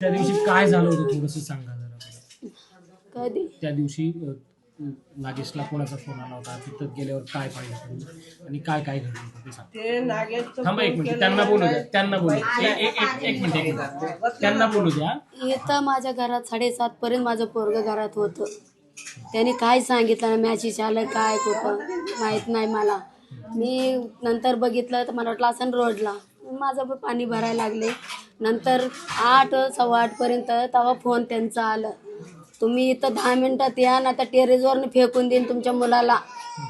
त्या दिवशी काय झालं होतं थोडंसं सांगा जरा मला. कधी त्या दिवशी नागेशला कोणाचा फोन आला होता, तिथं गेल्यावर काय पाहिलं तुम्ही आणि काय काय घडलं होतं ते सांगा. थांबा एक मिनिट, त्यांना बोलू द्या, त्यांना बोलू द्या. एक मिनिट त्यांना बोलू द्या. इथं माझ्या घरात 7:30 पर्यंत माझं पोरग घरात होतं. त्याने काय सांगितलं ना, मॅसेज आलं काय कुठं माहीत नाही मला. मी नंतर बघितलं तर मला वाटलं असं रोडला माझं पण पाणी भरायला लागले. नंतर 8 सव्वा 8 पर्यंत तेव्हा फोन त्यांचा आलं, तुम्ही इथं 10 मिनिटात या ना, तर टेरेसवरनं फेकून देईन तुमच्या मुलाला.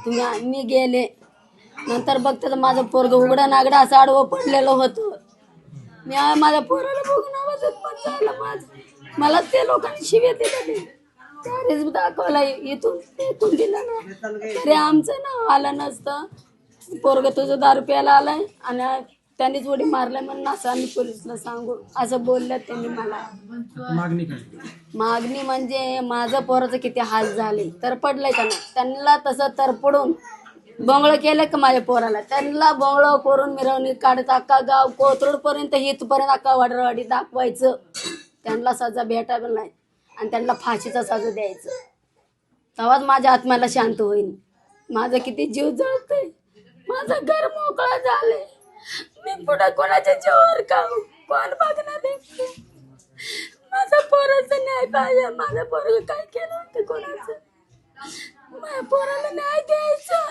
मी गेले. नंतर बघते तर माझं पोरग उघडं नागडं असं आडवं पडलेलं होतं. मी माझ्या पोराला बघून आवाजात पण झालं माझं. मला ते लोकांनी शिव्या दिल्या, टेरेस दाखवला, इथून दिलं ना तरी आमचं नाव आलं नसतं. पोरग तुझं दारू प्यायला आलाय आणि त्यांनीच उडी मारलाय म्हणून असं आम्ही पोलिसला सांगू असं बोलल्यात त्यांनी मला. मागणी काय? मागणी म्हणजे माझं पोराचं किती हाल झाले, तर पडलंय का नाही त्यांना तसं तरपडून बोंगळं केलं का माझ्या पोराला. त्यांना बोंगळं करून मिरवणूक काढत अख्खा गाव कोथरूडपर्यंत इथपर्यंत अख्खा वाडरवाडी दाखवायचं. त्यांना सजा भेटायला नाही आणि त्यांना फाशीचा सजा द्यायचं. तेव्हाच माझ्या आत्म्याला शांत होईल. माझं किती जीव जळतंय, माझं घर मोकळं झालंय. मी पुढे कोणाच्या जीवावर खाऊ, कोण बघणार आहे? माझ्या पोराचं न्याय पाहिजे. माझ्या पोराला काय केलं होतं कोणाचं, माझ्या पोराला न्याय द्यायचा.